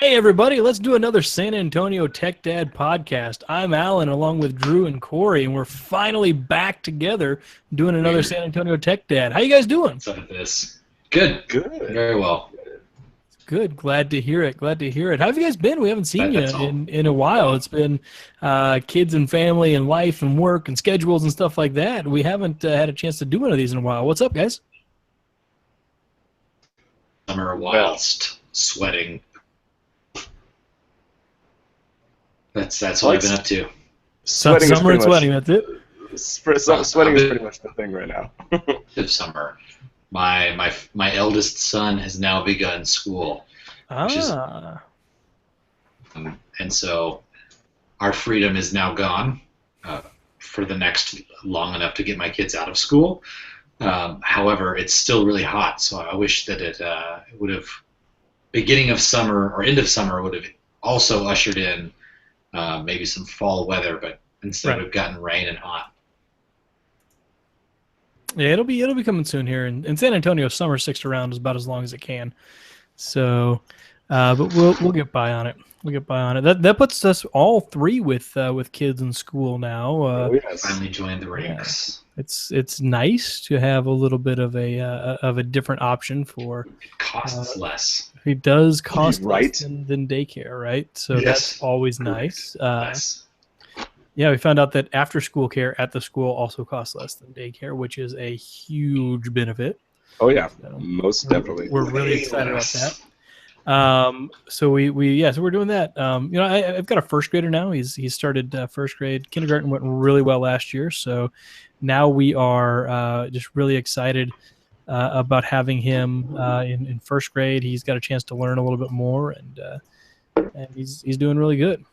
Hey everybody, let's do another San Antonio Tech Dad podcast. I'm Alan along with Drew and Corey, and we're finally back together doing another San Antonio Tech Dad. How you guys doing? What's up with this? Good. Good. Very well. Good. Glad to hear it. Glad to hear it. How have you guys been? We haven't seen you in a while. It's been kids and family and life and work and schedules and stuff like that. We haven't had a chance to do one of these in a while. What's up, guys? Summer whilst sweating. That's what I've been up to. Sweating Summer and sweating, that's it? Sweating is pretty much the thing right now. Of summer. My eldest son has now begun school. And so our freedom is now gone for the next long enough to get my kids out of school. However, it's still really hot, so I wish that it would have, beginning of summer or end of summer would have also ushered in maybe some fall weather, but instead we've gotten rain and hot. Yeah, it'll be coming soon here. In San Antonio, summer sticks around as about as long as it can. So, but we'll get by on it. We'll get by on it. That puts us all three with kids in school now. Finally joined the ranks. Yeah. It's nice to have a little bit of a different option for. It costs less. It does cost less than daycare, right? So yes. That's always nice. Yeah, we found out that after-school care at the school also costs less than daycare, which is a huge benefit. Oh yeah, so most definitely. We're really excited about that. So we're doing that. I've got a first grader now. He started first grade. Kindergarten went really well last year, so now we are just really excited about having him in first grade. He's got a chance to learn a little bit more, and he's doing really good.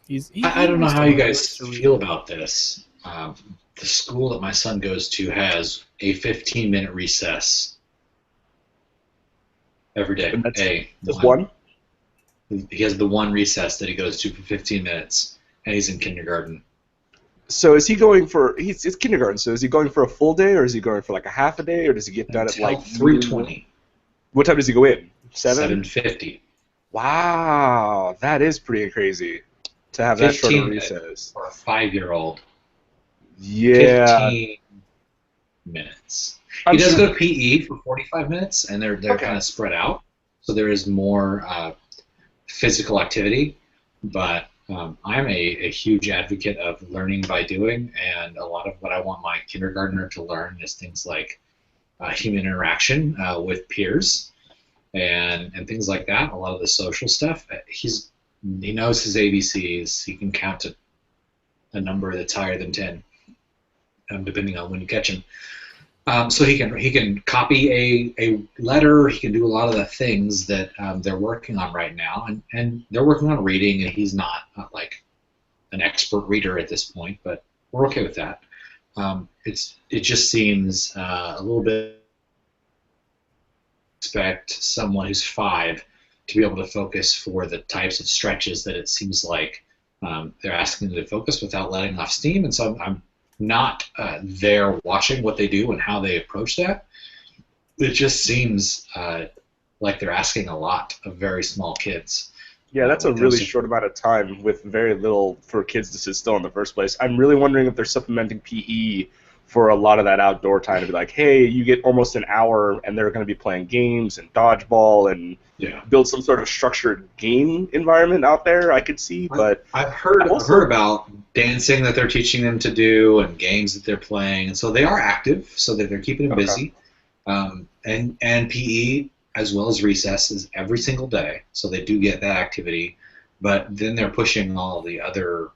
I don't know how you guys feel about this. The school that my son goes to has a 15-minute recess every day. Just one? He has the one recess that he goes to for 15 minutes, and he's in kindergarten. So is he going for? It's kindergarten. So is he going for a full day, or is he going for like a half a day, or does he get done at like 3:20? What time does he go in? 7:50. Wow, that is pretty crazy to have that short of recess. For a 5-year-old. Yeah. 15 minutes. He does go to PE for 45 minutes, and they're kind of spread out, so there is more physical activity. But I'm a huge advocate of learning by doing, and a lot of what I want my kindergartner to learn is things like human interaction with peers. And things like that, a lot of the social stuff. He knows his ABCs. He can count to a number that's higher than 10, depending on when you catch him. So he can copy a letter. He can do a lot of the things that they're working on right now, and they're working on reading. And he's not like an expert reader at this point, but we're okay with that. It just seems a little bit. Expect someone who's 5 to be able to focus for the types of stretches that it seems like they're asking them to focus without letting off steam. And so I'm not there watching what they do and how they approach that. It just seems like they're asking a lot of very small kids. Yeah, that's a really short amount of time with very little for kids to sit still in the first place. I'm really wondering if they're supplementing PE for a lot of that outdoor time to be like, hey, you get almost an hour, and they're going to be playing games and dodgeball and build some sort of structured game environment out there. I could see, but I've heard about dancing that they're teaching them to do and games that they're playing, and so they are active, so that they're keeping them busy. And PE as well as recess is every single day, so they do get that activity. But then they're pushing all the other,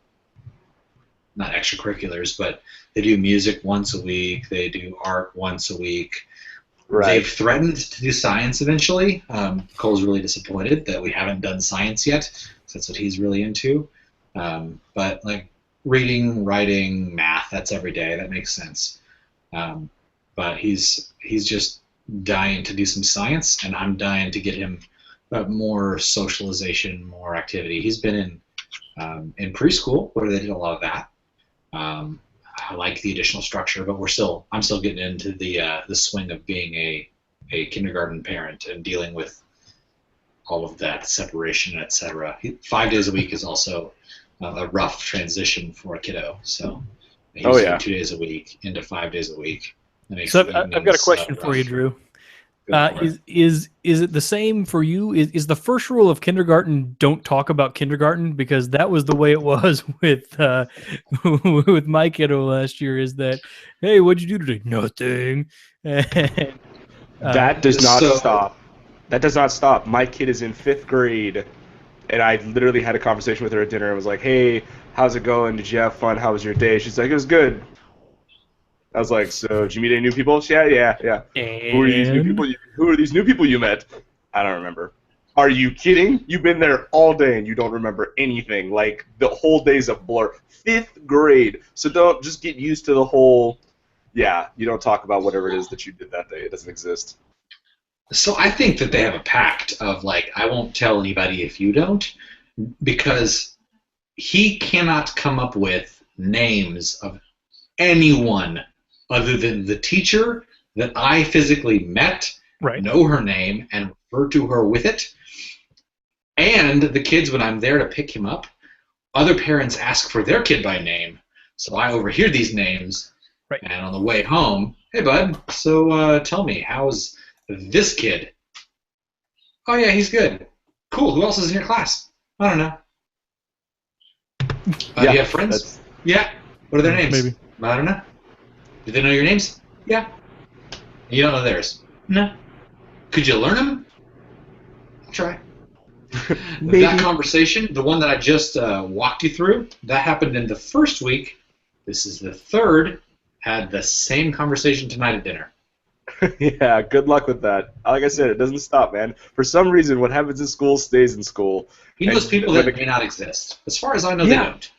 not extracurriculars, but they do music once a week. They do art once a week. Right. They've threatened to do science eventually. Cole's really disappointed that we haven't done science yet, because that's what he's really into. But like reading, writing, math, that's every day. That makes sense. But he's just dying to do some science, and I'm dying to get him more socialization, more activity. He's been in preschool where they did a lot of that. I like the additional structure, but I'm still getting into the swing of being a kindergarten parent and dealing with all of that separation, etc. 5 days a week is also a rough transition for a kiddo. So he's doing 2 days a week into 5 days a week. So I've got a question for you, Drew. Is it the same for you? Is the first rule of kindergarten don't talk about kindergarten? Because that was the way it was with with my kiddo last year. Is that, hey, what'd you do today? Nothing. And, that does not stop. That does not stop. My kid is in 5th grade, and I literally had a conversation with her at dinner and was like, hey, how's it going? Did you have fun? How was your day? She's like, it was good. I was like, so did you meet any new people? Yeah. Who are these new people? Who are these new people you met? I don't remember. Are you kidding? You've been there all day and you don't remember anything. Like, the whole day's a blur. 5th grade. So don't just get used to the whole, you don't talk about whatever it is that you did that day. It doesn't exist. So I think that they have a pact of, like, I won't tell anybody if you don't, because he cannot come up with names of anyone other than the teacher that I physically met, know her name, and refer to her with it. And the kids, when I'm there to pick him up, other parents ask for their kid by name. So I overhear these names, and on the way home, hey, bud, so tell me, how's this kid? Oh, yeah, he's good. Cool, who else is in your class? I don't know. Do you have friends? Yeah. What are their names? Maybe. I don't know. Do they know your names? Yeah. You don't know theirs? No. Could you learn them? I'll try. That conversation, the one that I just walked you through, that happened in the first week. This is the third. Had the same conversation tonight at dinner. Yeah, good luck with that. Like I said, it doesn't stop, man. For some reason, what happens in school stays in school. He knows people that may not exist. As far as I know, they don't.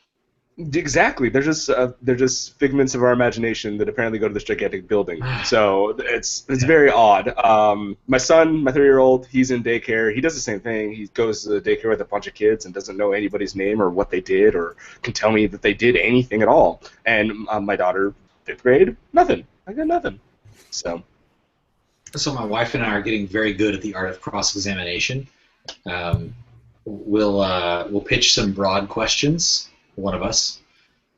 Exactly. They're just figments of our imagination that apparently go to this gigantic building. So it's very odd. My son, my 3-year-old, he's in daycare. He does the same thing. He goes to the daycare with a bunch of kids and doesn't know anybody's name or what they did or can tell me that they did anything at all. And my daughter, 5th grade, nothing. I got nothing. So my wife and I are getting very good at the art of cross-examination. We'll pitch some broad questions, one of us,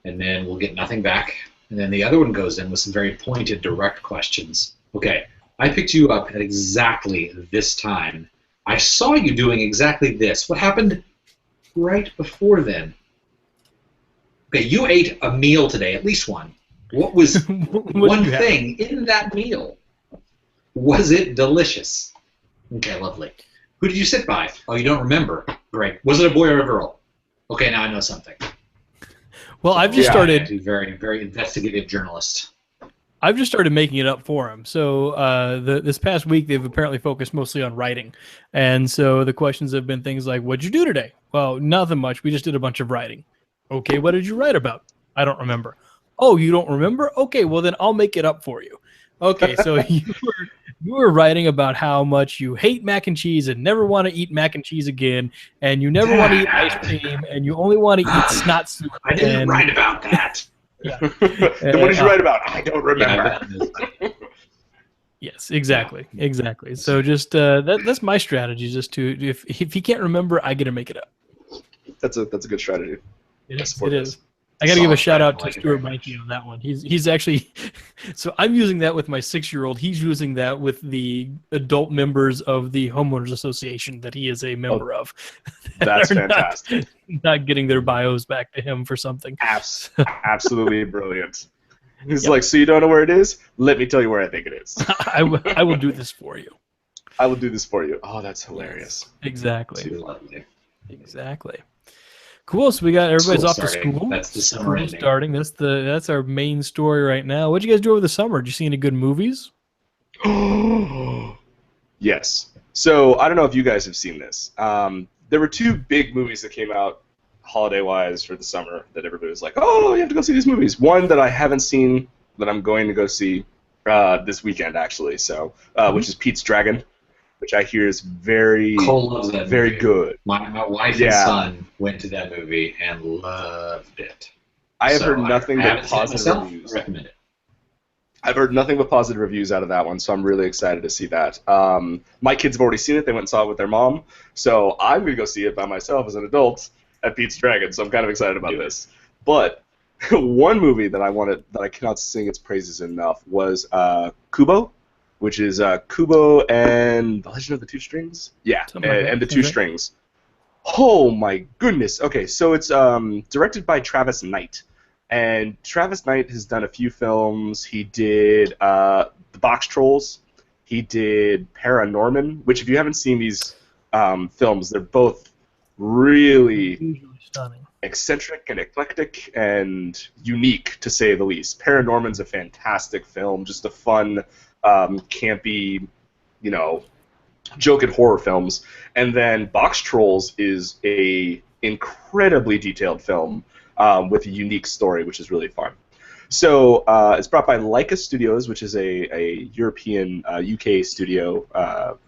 and then we'll get nothing back. And then the other one goes in with some very pointed, direct questions. Okay, I picked you up at exactly this time. I saw you doing exactly this. What happened right before then? Okay, you ate a meal today, at least one. What was one thing in that meal? Was it delicious? Okay, lovely. Who did you sit by? Oh, you don't remember. Great. Was it a boy or a girl? Okay, now I know something. Well, I've just started. Very, very investigative journalist. I've just started making it up for him. So this past week, they've apparently focused mostly on writing. And so the questions have been things like, what'd you do today? Well, nothing much. We just did a bunch of writing. Okay, what did you write about? I don't remember. Oh, you don't remember? Okay, well, then I'll make it up for you. Okay, so you were writing about how much you hate mac and cheese and never want to eat mac and cheese again, and you never want to eat ice cream, and you only want to eat snot soup. I didn't write about that. Yeah. Then what did you write about? I don't remember. Yes, exactly. So just that's my strategy. Just to if he can't remember, I get to make it up. That's a good strategy. It is. I got to give a shout out to Stuart Mikey on that one. He's actually, so I'm using that with my 6-year-old. He's using that with the adult members of the homeowners association that he is a member of. That's fantastic. Not getting their bios back to him for something. Absolutely brilliant. He's like, so you don't know where it is? Let me tell you where I think it is. I will do this for you. I will do this for you. Oh, that's hilarious. Exactly. Too lovely. Exactly. Cool. So we got everybody's off to starting. school. That's the summer ending. Starting. That's our main story right now. What'd you guys do over the summer? Did you see any good movies? Yes. So I don't know if you guys have seen this. There were 2 big movies that came out holiday-wise for the summer that everybody was like, oh, you have to go see these movies. One that I haven't seen that I'm going to go see this weekend, actually. So, which is Pete's Dragon, which I hear is very good. My wife and son went to that movie and loved it. I have heard nothing but positive reviews. reviews. I recommend it. I've heard nothing but positive reviews out of that one, so I'm really excited to see that. My kids have already seen it. They went and saw it with their mom. So I'm going to go see it by myself as an adult at Pete's Dragon, so I'm kind of excited about this. But one movie that I cannot sing its praises enough was Kubo, which is Kubo and The Legend of the Two Strings? Yeah, and the Two Strings. Oh my goodness. Okay, so it's directed by Travis Knight. And Travis Knight has done a few films. He did The Box Trolls. He did Paranorman, which if you haven't seen these films, they're both really stunning, eccentric and eclectic and unique, to say the least. Paranorman's a fantastic film, just a fun, campy, joke and horror films. And then Box Trolls is a incredibly detailed film with a unique story, which is really fun. So it's brought by Leica Studios, which is a European, UK studio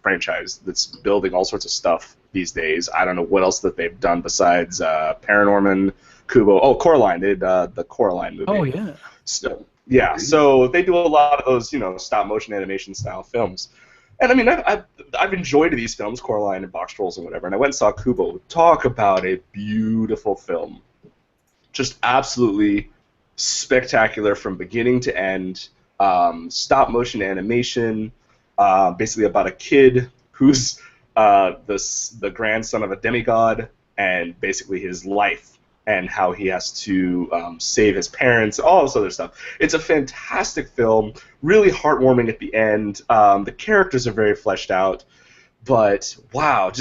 franchise that's building all sorts of stuff these days. I don't know what else that they've done besides Paranorman, Kubo. Oh, Coraline. They did the Coraline movie. Oh, yeah. So, yeah, so they do a lot of those, stop-motion animation style films. And I mean, I've enjoyed these films, Coraline and Box Trolls and whatever, and I went and saw Kubo. Talk about a beautiful film. Just absolutely spectacular from beginning to end. Stop-motion animation, basically about a kid who's the grandson of a demigod, and basically his life and how he has to save his parents, all this other stuff. It's a fantastic film, really heartwarming at the end. The characters are very fleshed out, but wow,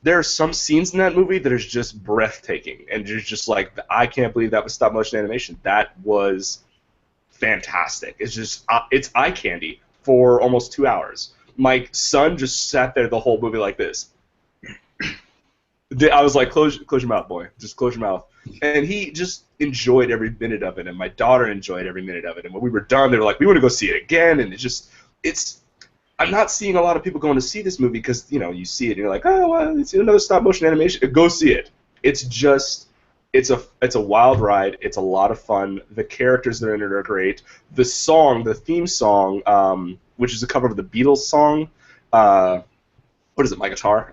there are some scenes in that movie that are just breathtaking, and you're just like, I can't believe that was stop-motion animation. That was fantastic. It's just, it's eye candy for almost 2 hours. My son just sat there the whole movie like this. I was like, close your mouth, boy. Just close your mouth. And he just enjoyed every minute of it, and my daughter enjoyed every minute of it. And when we were done, they were like, we want to go see it again. And I'm not seeing a lot of people going to see this movie because, you see it and you're like, oh, well, it's another stop-motion animation. Go see it. It's a wild ride. It's a lot of fun. The characters that are in it are great. The theme song, which is a cover of the Beatles song, what is it, My Guitar?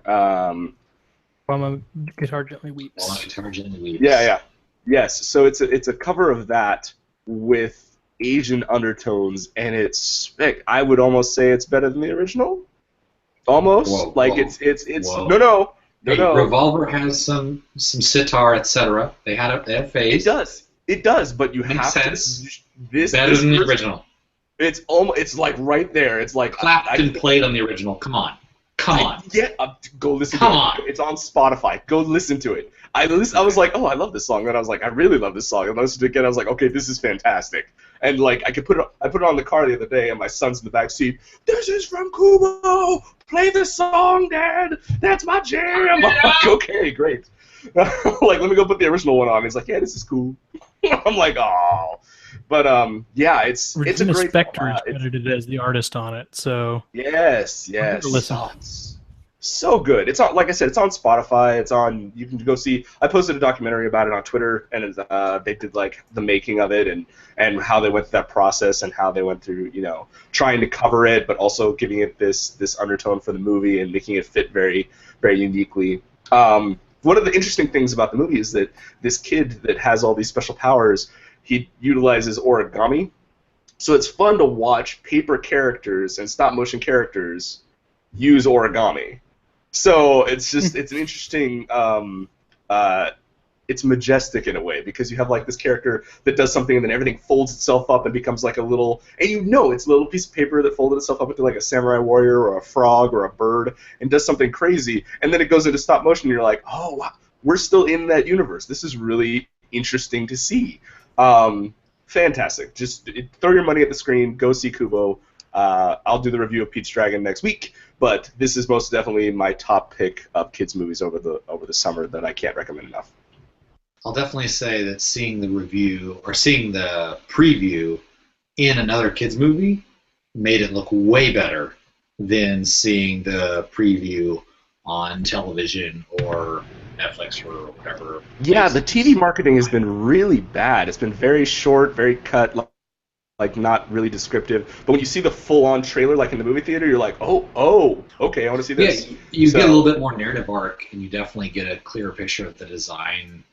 While my guitar gently weeps. While my guitar gently weeps. Yeah. Yes, so it's a cover of that with Asian undertones, and I would almost say it's better than the original. Almost. Whoa. It's Whoa. No. Revolver has some sitar, etc. They have phase. It does, but you Makes have sense. This Better than the original. It's like right there. It's like Clapped and played on the original. Come on. Go listen Come to on. it. It's on Spotify. Go listen to it. I was like, oh, I love this song. And I was like, I really love this song. And I listened to it again. I was like, okay, this is fantastic. And like, I put it on the car the other day, and my son's in the back seat. This is from Kubo. Play this song, Dad. That's my jam. I'm like, okay, great. Like, let me go put the original one on. He's like, yeah, this is cool. I'm like, oh. But yeah, it's a great Spector is credited as the artist on it, so yes. Listen. Oh, it's so good. It's on, like I said, it's on Spotify. It's on. You can go see. I posted a documentary about it on Twitter, and they did like the making of it and how they went through that process and how they went through trying to cover it, but also giving it this undertone for the movie and making it fit very, very uniquely. One of the interesting things about the movie is that this kid that has all these special powers, he utilizes origami. So it's fun to watch paper characters and stop-motion characters use origami. So it's just, it's an interesting, it's majestic in a way, because you have like this character that does something and then everything folds itself up and becomes like a little, and it's a little piece of paper that folded itself up into like a samurai warrior or a frog or a bird and does something crazy, and then it goes into stop motion and you're like, oh, wow, we're still in that universe. This is really interesting to see. Fantastic. Just throw your money at the screen, go see Kubo. I'll do the review of Pete's Dragon next week, but this is most definitely my top pick of kids movies over the summer that I can't recommend enough. I'll definitely say that seeing the review or seeing the preview in another kids movie made it look way better than seeing the preview on television or Netflix or whatever. Yeah, the TV marketing has been really bad. It's been very short, very cut. like not really descriptive. But when you see the full-on trailer, like in the movie theater, you're like, oh, okay, I want to see Yeah, this. you get a little bit more narrative arc, and you definitely get a clearer picture of the design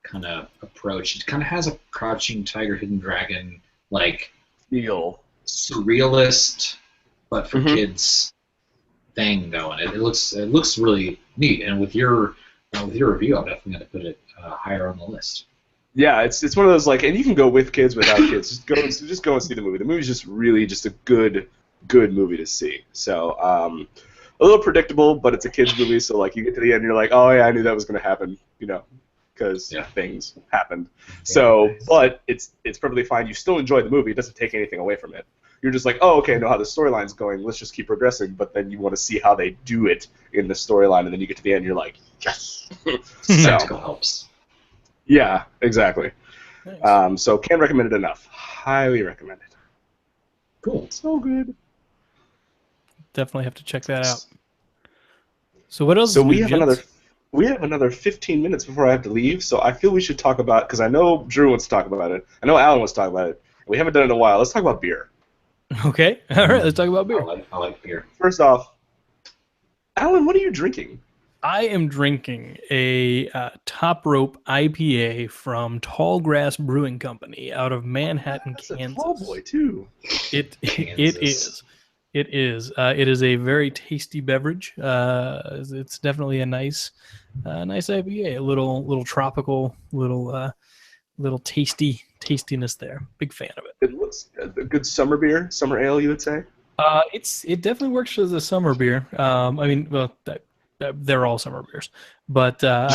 kind of approach. It kind of has a Crouching Tiger, Hidden Dragon like feel surrealist, but for Mhm. kids thing going. It looks really neat, and with your review, I'm definitely going to put it higher on the list. Yeah, it's one of those like, and you can go with kids, without kids. Just go and see the movie. The movie's just really just a good movie to see. So a little predictable, but it's a kids movie. So like you get to the end, you're like, oh yeah, I knew that was going to happen, because things happened. So, but it's perfectly fine. You still enjoy the movie. It doesn't take anything away from it. You're just like, oh, okay, I know how the storyline's going. Let's just keep progressing. But then you want to see how they do it in the storyline, and then you get to the end, you're like, yes. Spectacle helps. Yeah, exactly. Nice. So can't recommend it enough. Highly recommend it. Cool. So good. Definitely have to check that out. So what else So is new, gents? we have another 15 minutes before I have to leave. So I feel we should talk about, because I know Drew wants to talk about it. I know Alan wants to talk about it. We haven't done it in a while. Let's talk about beer. Okay. All right. Let's talk about beer. I like beer. First off, Alan, what are you drinking? I am drinking a Top Rope IPA from Tall Grass Brewing Company out of Manhattan, That's a Kansas. tall boy too. It Kansas. it is a very tasty beverage. It's definitely a nice IPA. A little tropical, little tastiness there. Big fan of it. It looks a good summer beer, summer ale, you would say. It definitely works as a summer beer. I mean, well, they're all summer beers, but no,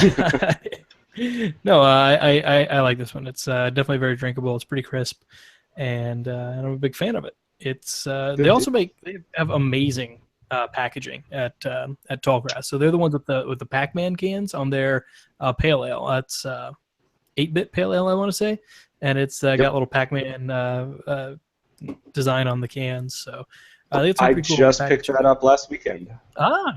I like this one. It's definitely very drinkable. It's pretty crisp, and I'm a big fan of it. It's they have amazing packaging at Tallgrass. So they're the ones with the Pac-Man cans on their pale ale. That's 8-bit pale ale, I want to say, and it's got little Pac-Man design on the cans. So I just picked that up last weekend.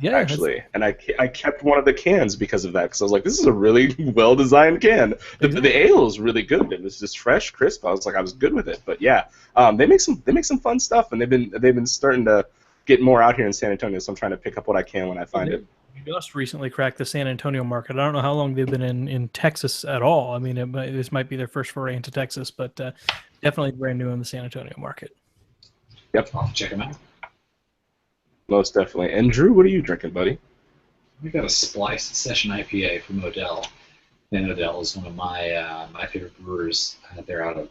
Yeah, actually, and I kept one of the cans because of that, because I was like, this is a really well designed can. The ale is really good. It was just fresh, crisp. I was good with it. But yeah, they make some fun stuff, and they've been starting to get more out here in San Antonio. So I'm trying to pick up what I can when I find it. Just recently cracked the San Antonio market. I don't know how long they've been in Texas at all. I mean, this might be their first foray into Texas, but definitely brand new in the San Antonio market. Yep, I'll check them out. Most definitely. And Drew, what are you drinking, buddy? We got a spliced session IPA from Odell. And Odell is one of my favorite brewers. They're out of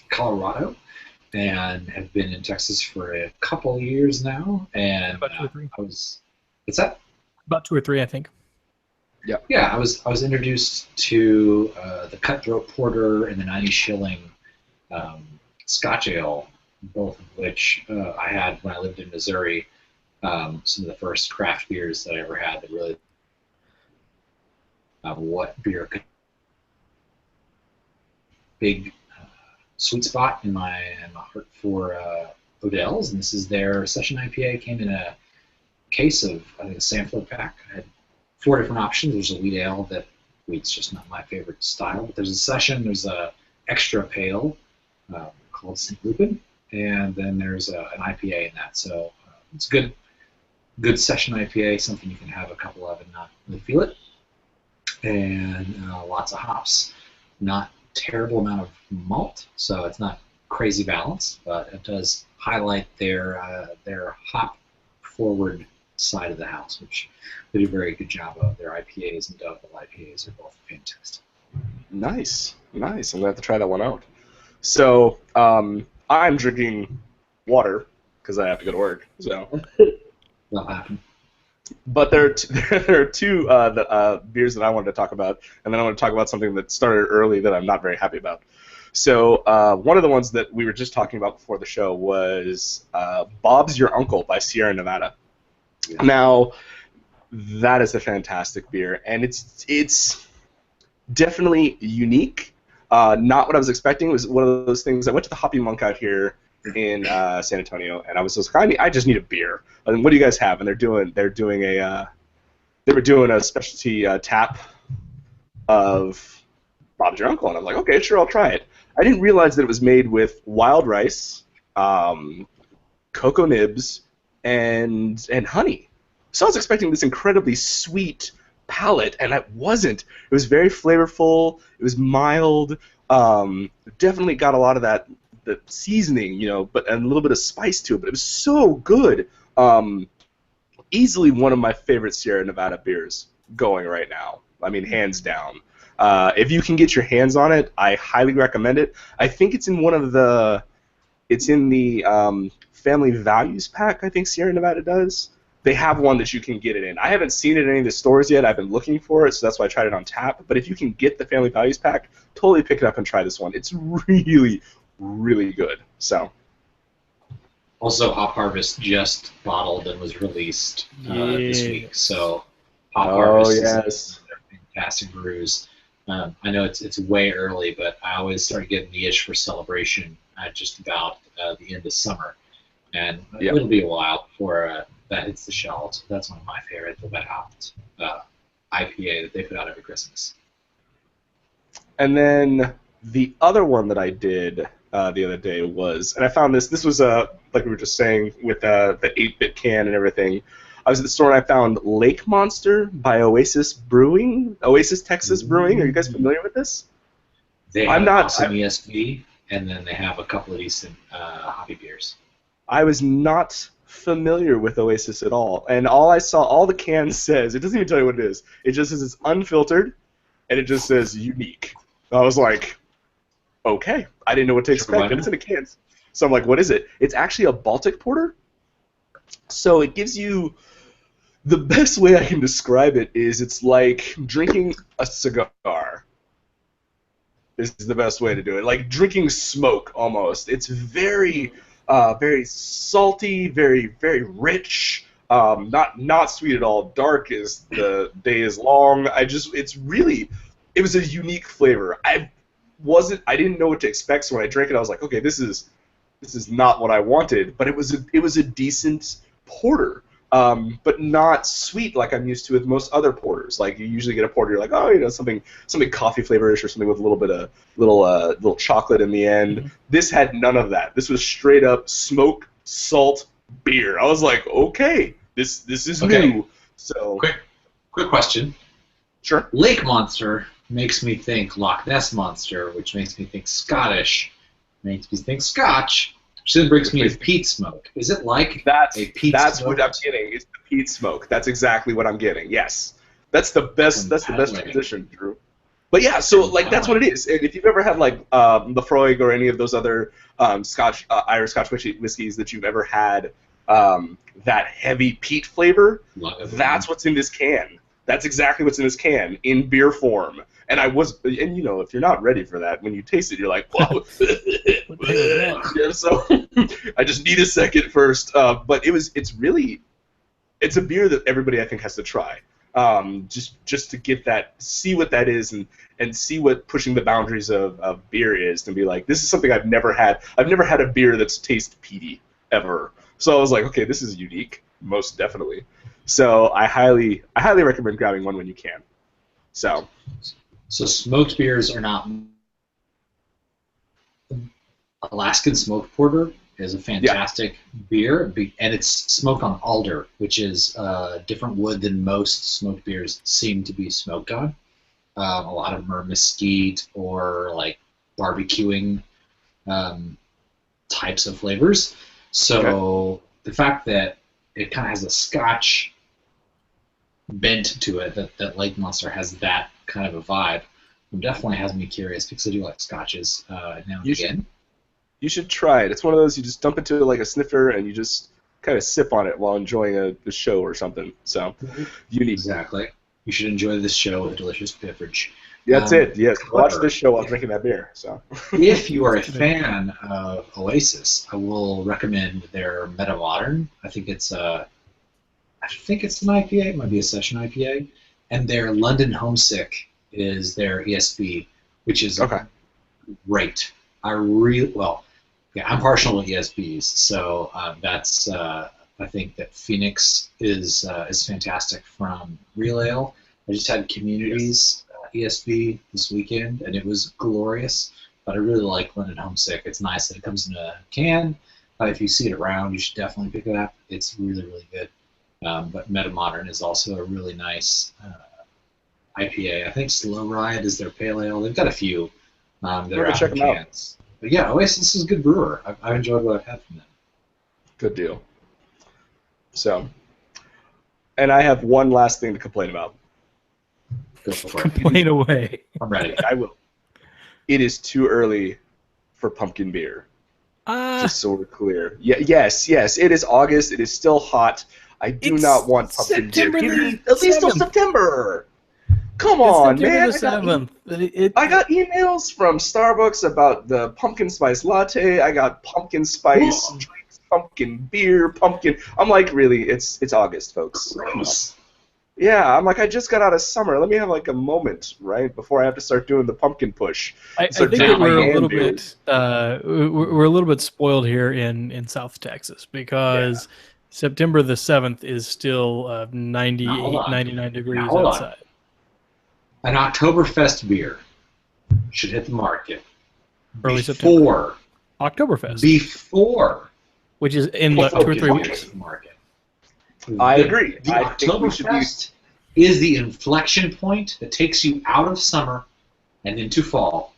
Colorado and have been in Texas for a couple years now. And about 2 or 3. what's that? About 2 or 3, I think. Yeah, I was introduced to the Cutthroat Porter and the 90 Shilling Scotch Ale, both of which I had when I lived in Missouri. Some of the first craft beers that I ever had that really what beer could big sweet spot in my heart for Odell's, and this is their session IPA. Came in a case of, I think, a sampler pack. I had 4 different options. There's a wheat ale that wheat's just not my favorite style, but there's a session, there's a extra pale called St. Lupin, and then there's an IPA in that. So it's good session IPA, something you can have a couple of and not really feel it. And lots of hops. Not terrible amount of malt, so it's not crazy balance, but it does highlight their hop forward side of the house, which they do a very good job of. Their IPAs and double IPAs are both fantastic. Nice. I'm going to have to try that one out. So I'm drinking water because I have to go to work. So That'll happen. But there are two beers that I wanted to talk about, and then I want to talk about something that started early that I'm not very happy about. So one of the ones that we were just talking about before the show was Bob's Your Uncle by Sierra Nevada. Yeah. Now, that is a fantastic beer, and it's definitely unique. Not what I was expecting. It was one of those things. I went to the Hoppy Monk out here in San Antonio, and I was just like, I just need a beer. And what do you guys have? And they were doing a specialty tap of Bob's your uncle. And I'm like, okay, sure, I'll try it. I didn't realize that it was made with wild rice, cocoa nibs, and honey. So I was expecting this incredibly sweet palate, and it wasn't. It was very flavorful. It was mild. Definitely got a lot of that the seasoning, but and a little bit of spice to it. But it was so good. Easily one of my favorite Sierra Nevada beers going right now. I mean, hands down. If you can get your hands on it, I highly recommend it. I think it's in it's in the Family Values Pack, I think Sierra Nevada does. They have one that you can get it in. I haven't seen it in any of the stores yet. I've been looking for it, so that's why I tried it on tap. But if you can get the Family Values Pack, totally pick it up and try this one. It's really, really good. So. Also, Hop Harvest just bottled and was released this week. So Hop Harvest is fantastic brews. I know it's way early, but I always start getting the itch for celebration at just about the end of summer. And it'll be a while before that hits the shelves. That's one of my favorite, the Wet Hopped IPA that they put out every Christmas. And then the other one that I did the other day was, and I found this was, like we were just saying, with the 8-bit can and everything. I was at the store and I found Lake Monster by Oasis Texas Brewing. Are you guys familiar with this? They have an awesome ESB, and then they have a couple of decent hobby beers. I was not familiar with Oasis at all, and all the can says, it doesn't even tell you what it is. It just says it's unfiltered, and it just says unique. I was like, okay, I didn't know what to expect, and it's in a can. So I'm like, what is it? It's actually a Baltic Porter. So it gives you, the best way I can describe it is it's like drinking a cigar. This is the best way to do it. Like drinking smoke, almost. It's very, very salty, very, very rich. Not sweet at all. Dark as the day is long. It was a unique flavor. I didn't know what to expect. So when I drank it, I was like, okay, this is not what I wanted. But it was a decent porter. But not sweet like I'm used to with most other porters. Like you usually get a porter, you're like, oh, something coffee flavorish or something with a little bit of little chocolate in the end. Mm-hmm. This had none of that. This was straight up smoke, salt, beer. I was like, okay, this is new. So quick question. Sure. Lake Monster makes me think Loch Ness Monster, which makes me think Scottish, makes me think Scotch. Which then brings me to peat smoke. Is it like a peat smoke? That's what I'm getting. It's the peat smoke. That's exactly what I'm getting. Yes, that's the best. That's the best transition, Drew. But yeah, so like that's what it is. And if you've ever had like Lafroig or any of those other Irish Scotch whiskeys that you've ever had, that heavy peat flavor, that's what's in this can. That's exactly what's in this can in beer form. And if you're not ready for that, when you taste it, you're like, whoa. Yeah, so I just need a second first. But it's a beer that everybody I think has to try. Just to get that, see what that is, and see what pushing the boundaries of beer is, and be like, this is something I've never had. I've never had a beer that's tastes peaty ever. So I was like, okay, this is unique, most definitely. So I highly recommend grabbing one when you can. So smoked beers are not. Alaskan Smoked Porter is a fantastic beer, and it's smoked on alder, which is a different wood than most smoked beers seem to be smoked on. A lot of them are mesquite or like barbecuing types of flavors. So the fact that it kind of has a Scotch bent to it, that Lake Monster has that kind of a vibe, definitely has me curious because I do like Scotches now and again. You should try it. It's one of those you just dump into like a snifter and you just kind of sip on it while enjoying a show or something. So, unique. Exactly. You should enjoy this show with a delicious beverage. That's it. Yes. Watch this show while drinking that beer. So, if you are a fan of Oasis, I will recommend their Meta Modern. I think it's an IPA. It might be a session IPA, and their London Homesick is their ESB, which is great. I'm partial to ESBs, so that's I think that Phoenix is fantastic from Real Ale. I just had Communities ESB this weekend, and it was glorious. But I really like London Homesick. It's nice that it comes in a can. If you see it around, you should definitely pick it up. It's really, really good. But Metamodern is also a really nice IPA. I think Slow Ride is their pale ale. They've got a few that are out in cans. But yeah, Oasis is a good brewer. I've enjoyed what I've had from them. Good deal. So, and I have one last thing to complain about. Go for it. Complain away. I'm ready. I will. It is too early for pumpkin beer. Just so we're clear. Yes, it is August. It is still hot. I do not want pumpkin September beer. At least till September. Come on, man. I got emails from Starbucks about the pumpkin spice latte. I got pumpkin spice drinks, pumpkin beer, pumpkin. I'm like, really? It's August, folks. Gross. Yeah, I'm like, I just got out of summer. Let me have like a moment, right, before I have to start doing the pumpkin push. I think that we're a little bit we're a little bit spoiled here in South Texas because September the 7th is still 98, 99 degrees outside. An Oktoberfest beer should hit the market Early September. Oktoberfest. Which is in 2 or 3 weeks. I agree. The Oktoberfest is the inflection point that takes you out of summer and into fall.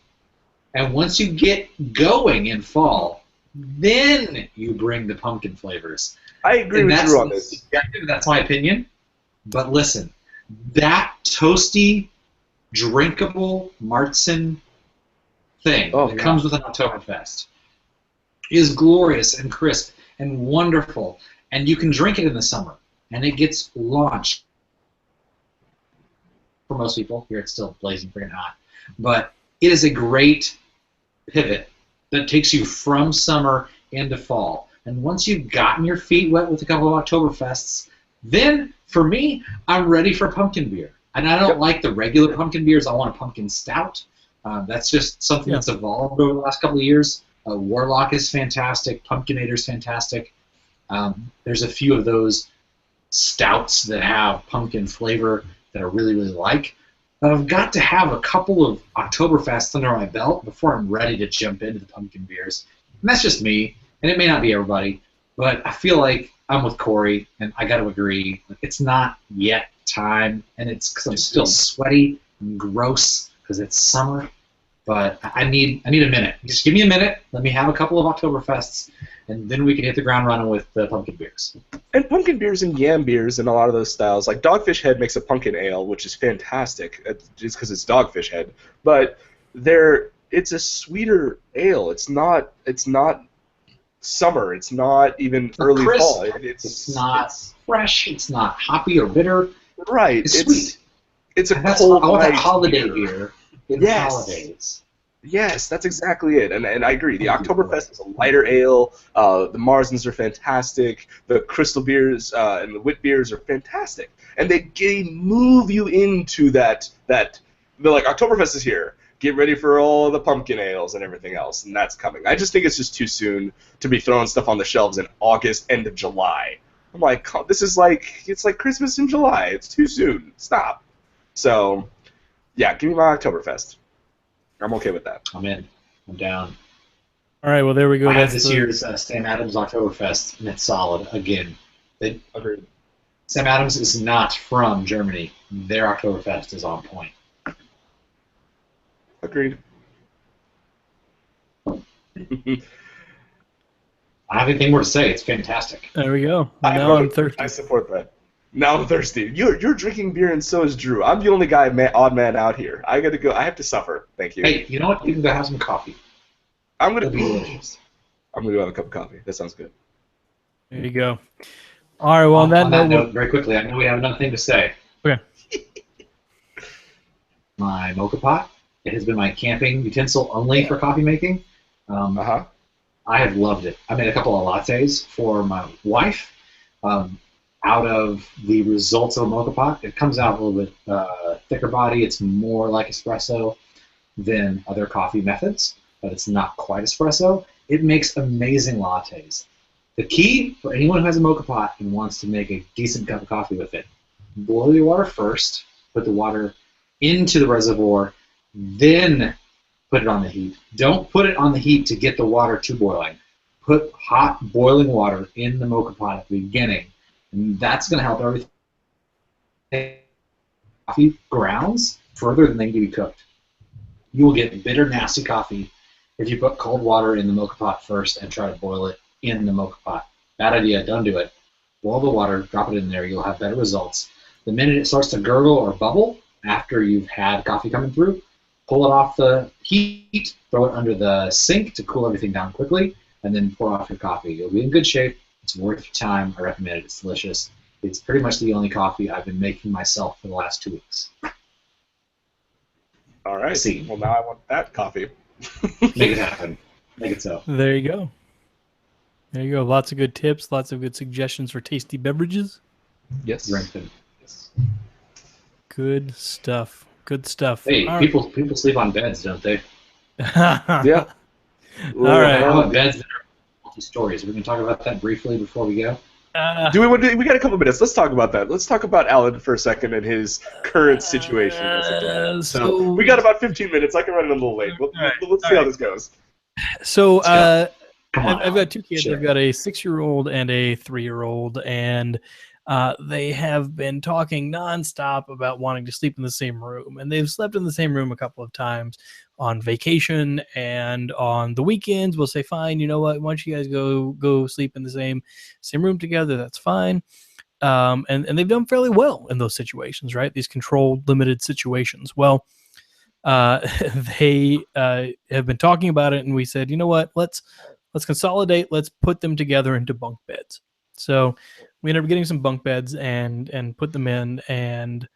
And once you get going in fall, then you bring the pumpkin flavors. I agree with you on this. That's my opinion. But listen, that toasty, drinkable Martzen thing that comes with an Oktoberfest is glorious and crisp and wonderful. And you can drink it in the summer, and it gets launched. For most people, here it's still blazing freaking hot. But it is a great pivot that takes you from summer into fall. And once you've gotten your feet wet with a couple of Oktoberfests, then, for me, I'm ready for pumpkin beer. And I don't like the regular pumpkin beers. I want a pumpkin stout. That's just something that's evolved over the last couple of years. Warlock is fantastic. Pumpkinator is fantastic. There's a few of those stouts that have pumpkin flavor that I really, really like. But I've got to have a couple of Oktoberfests under my belt before I'm ready to jump into the pumpkin beers. And that's just me, and it may not be everybody, but I feel like I'm with Corey, and I got to agree. It's not yet time, and it's because I'm still sweaty and gross because it's summer. But I need a minute. Just give me a minute. Let me have a couple of Oktoberfests, and then we can hit the ground running with the pumpkin beers. And pumpkin beers and yam beers and a lot of those styles. Like Dogfish Head makes a pumpkin ale, which is fantastic, just because it's Dogfish Head. But it's a sweeter ale. It's not summer. It's not even early fall. It's not fresh. It's not hoppy or bitter. Right. It's sweet. It's a cold I want that holiday beer. Holidays. Yes, that's exactly it, and I agree. The Oktoberfest is a lighter ale. The Marzens are fantastic. The Crystal beers and the wit beers are fantastic, and they move you into that. They're like, Oktoberfest is here. Get ready for all the pumpkin ales and everything else, and that's coming. I just think it's just too soon to be throwing stuff on the shelves in August, end of July. I'm like, it's like Christmas in July. It's too soon. Stop. So. Yeah, give me my Oktoberfest. I'm okay with that. I'm in. I'm down. All right, well, there we go. I had this year's Sam Adams Oktoberfest, and it's solid again. Agreed. Sam Adams is not from Germany. Their Oktoberfest is on point. Agreed. I don't have anything more to say. It's fantastic. There we go. Now I'm thirsty. I support that. Now I'm thirsty. You're drinking beer, and so is Drew. I'm the only guy, odd man out here. I gotta go. I have to suffer. Thank you. Hey, you know what? You can go have some coffee. It'll be delicious. I'm gonna go have a cup of coffee. That sounds good. There you go. All right. Well, on that note, very quickly, I know we have another thing to say. Okay. My mocha pot. It has been my camping utensil only for coffee making. I have loved it. I made a couple of lattes for my wife. Out of the results of a mocha pot, it comes out a little bit thicker body. It's more like espresso than other coffee methods, but it's not quite espresso. It makes amazing lattes. The key for anyone who has a mocha pot and wants to make a decent cup of coffee with it, boil your water first, put the water into the reservoir, then put it on the heat. Don't put it on the heat to get the water to boiling. Put hot boiling water in the mocha pot at the beginning, and that's going to help everything coffee grounds further than they can be cooked. You will get bitter, nasty coffee if you put cold water in the mocha pot first and try to boil it in the mocha pot. Bad idea, don't do it. Boil the water, drop it in there, you'll have better results. The minute it starts to gurgle or bubble after you've had coffee coming through, pull it off the heat, throw it under the sink to cool everything down quickly, and then pour off your coffee. You'll be in good shape. It's worth your time. I recommend it. It's delicious. It's pretty much the only coffee I've been making myself for the last 2 weeks. All right. Well, now I want that coffee. Make it happen. Make it so. There you go. There you go. Lots of good tips. Lots of good suggestions for tasty beverages. Yes. Yes. Good stuff. Good stuff. Hey, all people sleep on beds, don't they? right. Yeah. All right. How about beds that are multi-stories? We're going to talk about that briefly before we go. We got a couple minutes. Let's talk about that. Let's talk about Alan for a second and his current situation as a dad. So we got about 15 minutes. I can run it a little late. Let's see how this goes. So On, I've got two kids. Sure. I've got a 6-year-old and a 3-year-old, and they have been talking nonstop about wanting to sleep in the same room, and they've slept in the same room a couple of times on vacation, and on the weekends we'll say, fine, you know what, why don't you guys go sleep in the same room together? That's fine. And they've done fairly well in those situations, right? These controlled, limited situations. Well, they have been talking about it, and we said, you know what, let's consolidate. Let's put them together into bunk beds. So we ended up getting some bunk beds and put them in, and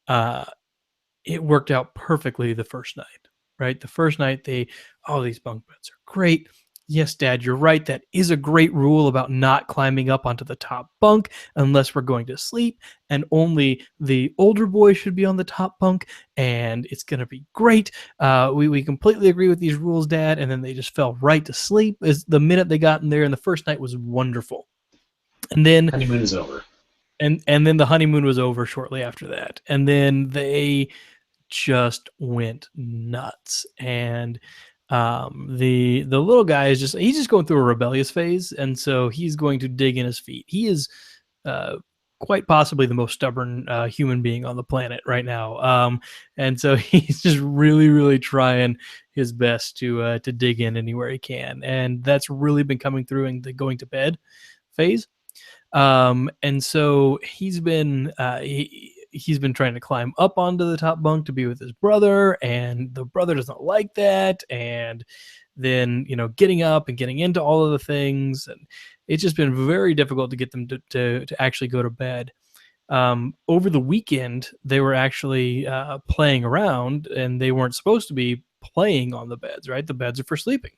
it worked out perfectly the first night, right? The first night these bunk beds are great. Yes, Dad, you're right. That is a great rule about not climbing up onto the top bunk unless we're going to sleep, and only the older boy should be on the top bunk, and it's going to be great. We completely agree with these rules, Dad. And then they just fell right to sleep as the minute they got in there, and the first night was wonderful. And then honeymoon is over. And then the honeymoon was over shortly after that. And then they just went nuts. And the little guy he's just going through a rebellious phase, and so he's going to dig in his feet. He is quite possibly the most stubborn human being on the planet right now, and so he's just really, really trying his best to dig in anywhere he can, and that's really been coming through in the going to bed phase. And so he's been trying to climb up onto the top bunk to be with his brother, and the brother doesn't like that. And then, getting up and getting into all of the things, and it's just been very difficult to get them to actually go to bed. Over the weekend, they were actually playing around, and they weren't supposed to be playing on the beds, right? The beds are for sleeping.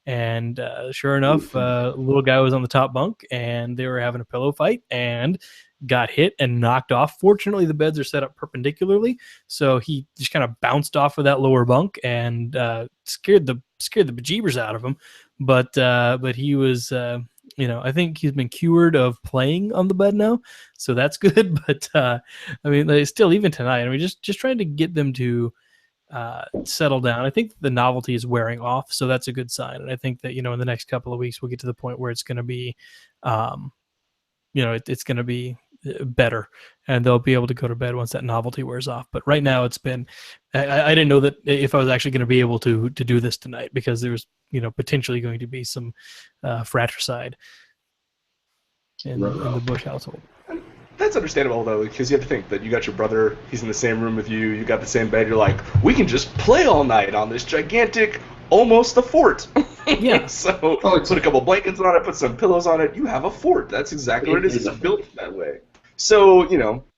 And sure enough, little guy was on the top bunk, and they were having a pillow fight and got hit and knocked off. Fortunately, the beds are set up perpendicularly, so he just kind of bounced off of that lower bunk and scared the bejeebers out of him. But he was, I think he's been cured of playing on the bed now, so that's good. But still, even tonight, just trying to get them to settle down. I think the novelty is wearing off, so that's a good sign. And I think that in the next couple of weeks we'll get to the point where it's going to be, it's going to be better, and they'll be able to go to bed once that novelty wears off. But right now, it's been. I didn't know that if I was actually going to be able to do this tonight, because there's potentially going to be some fratricide in the Bush household. That's understandable, though, because you have to think that you got your brother, he's in the same room with you, you got the same bed, you're like, we can just play all night on this gigantic, almost a fort. Yeah. So put a couple blankets on it, put some pillows on it, you have a fort. That's exactly what it is. It's built that way. So,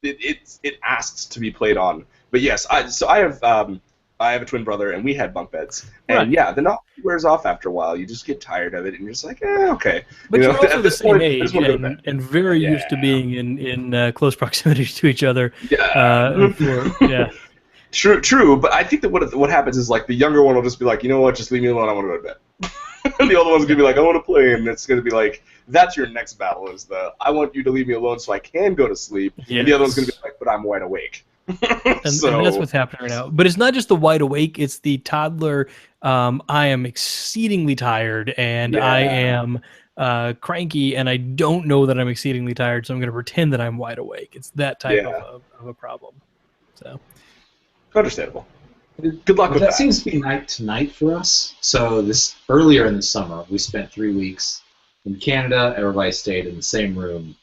it asks to be played on. But yes, I have a twin brother, and we had bunk beds. And right. Yeah, the novelty wears off after a while. You just get tired of it, and you're just like, okay. But you're also the same age and very used to being in close proximity to each other. Yeah. True. But I think that what happens is, like, the younger one will just be like, you know what, just leave me alone, I want to go to bed. And the older one's going to be like, I want to play, and it's going to be like, that's your next battle, is I want you to leave me alone so I can go to sleep. Yes. And the other one's going to be like, but I'm wide awake. And that's what's happening right now. But it's not just the wide awake; it's the toddler. I am exceedingly tired, and I am cranky, and I don't know that I'm exceedingly tired, so I'm going to pretend that I'm wide awake. It's that type of a problem. So understandable. Good luck with that. That seems to be night to night for us. So this earlier in the summer, we spent 3 weeks in Canada. Everybody stayed in the same room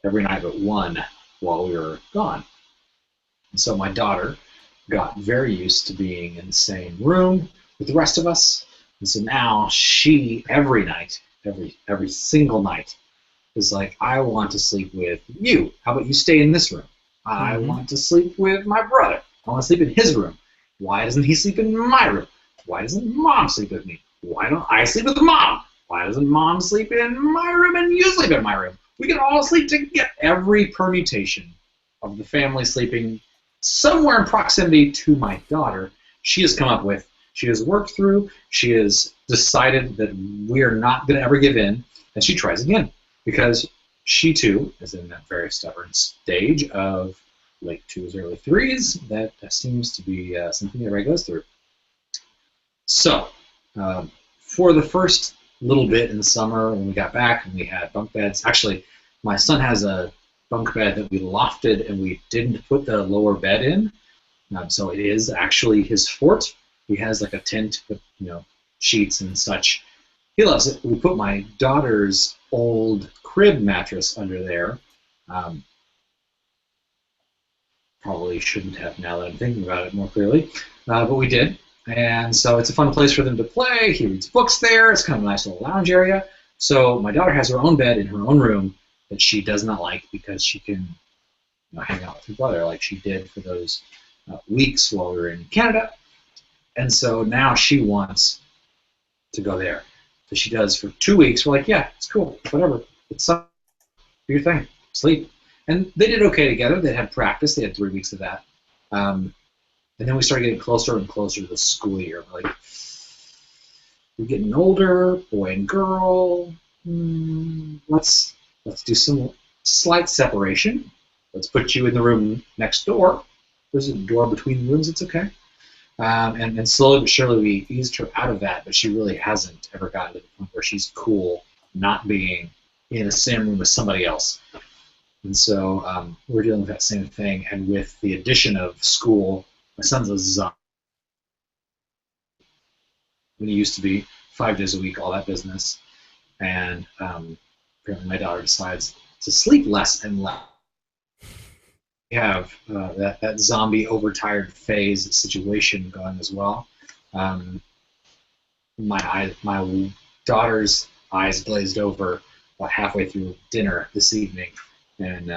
every night but one while we were gone. And so my daughter got very used to being in the same room with the rest of us. And so now she, every night, every single night, is like, I want to sleep with you. How about you stay in this room? I want to sleep with my brother. I want to sleep in his room. Why doesn't he sleep in my room? Why doesn't Mom sleep with me? Why don't I sleep with Mom? Why doesn't Mom sleep in my room and you sleep in my room? We can all sleep together. Every permutation of the family sleeping somewhere in proximity to my daughter, she has come up with, she has worked through, she has decided that we are not going to ever give in, and she tries again. Because she, too, is in that very stubborn stage of late 2s, early 3s. That seems to be something that everybody goes through. So, for the first little bit in the summer when we got back and we had bunk beds, actually, my son has a bunk bed that we lofted and we didn't put the lower bed in. So it is actually his fort. He has like a tent with, sheets and such. He loves it. We put my daughter's old crib mattress under there. Probably shouldn't have now that I'm thinking about it more clearly, but we did. And so it's a fun place for them to play. He reads books there. It's kind of a nice little lounge area. So my daughter has her own bed in her own room that she does not like because she can hang out with her brother like she did for those weeks while we were in Canada. And so now she wants to go there. So she does for 2 weeks. We're like, yeah, it's cool, whatever. It's do your thing, sleep. And they did okay together. They had practice. They had 3 weeks of that. And then we started getting closer and closer to the school year. Like, we're getting older, boy and girl. Let's do some slight separation. Let's put you in the room next door. There's a door between the rooms. It's okay. And slowly but surely we eased her out of that, but she really hasn't ever gotten to the point where she's cool not being in the same room with somebody else. And so we're dealing with that same thing, and with the addition of school, my son's a zombie. When he used to be 5 days a week, all that business, and apparently my daughter decides to sleep less and less. We have that zombie overtired phase situation going as well. My daughter's eyes glazed over about halfway through dinner this evening, and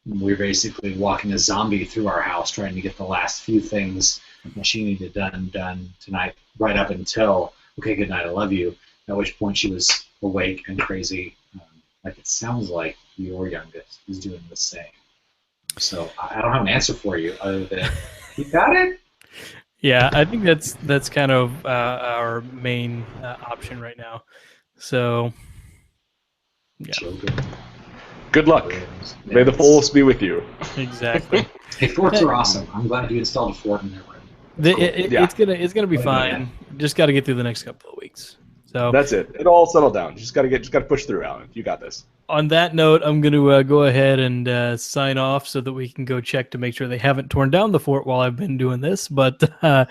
we're basically walking a zombie through our house trying to get the last few things that she needed done tonight, right up until, okay, good night, I love you, at which point she was awake and crazy. Like it sounds like your youngest is doing the same. So I don't have an answer for you other than, you got it? Yeah, I think that's kind of our main option right now. So, yeah. Children. Good luck. May the force be with you. Exactly. Hey, forts are awesome. I'm glad you installed a fort in there. Cool. It's gonna be fine. Just got to get through the next couple of weeks. So that's it. It'll all settle down. You just got to push through, Alan. You got this. On that note, I'm going to go ahead and sign off so that we can go check to make sure they haven't torn down the fort while I've been doing this. But I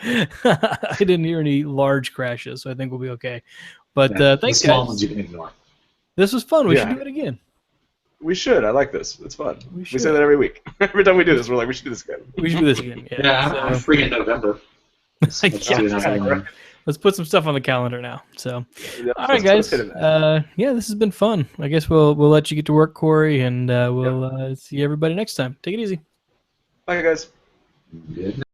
didn't hear any large crashes, so I think we'll be okay. But thanks, the small guys. ones you can ignore. This was fun. We should do it again. We should. I like this. It's fun. We say that every week. Every time we do this, we're like, we should do this again. We should do this again. Yeah, I'm free in November. Let's put some stuff on the calendar now. So, all right, guys. Yeah, this has been fun. I guess we'll let you get to work, Corey, and we'll see everybody next time. Take it easy. Bye, guys. Good night.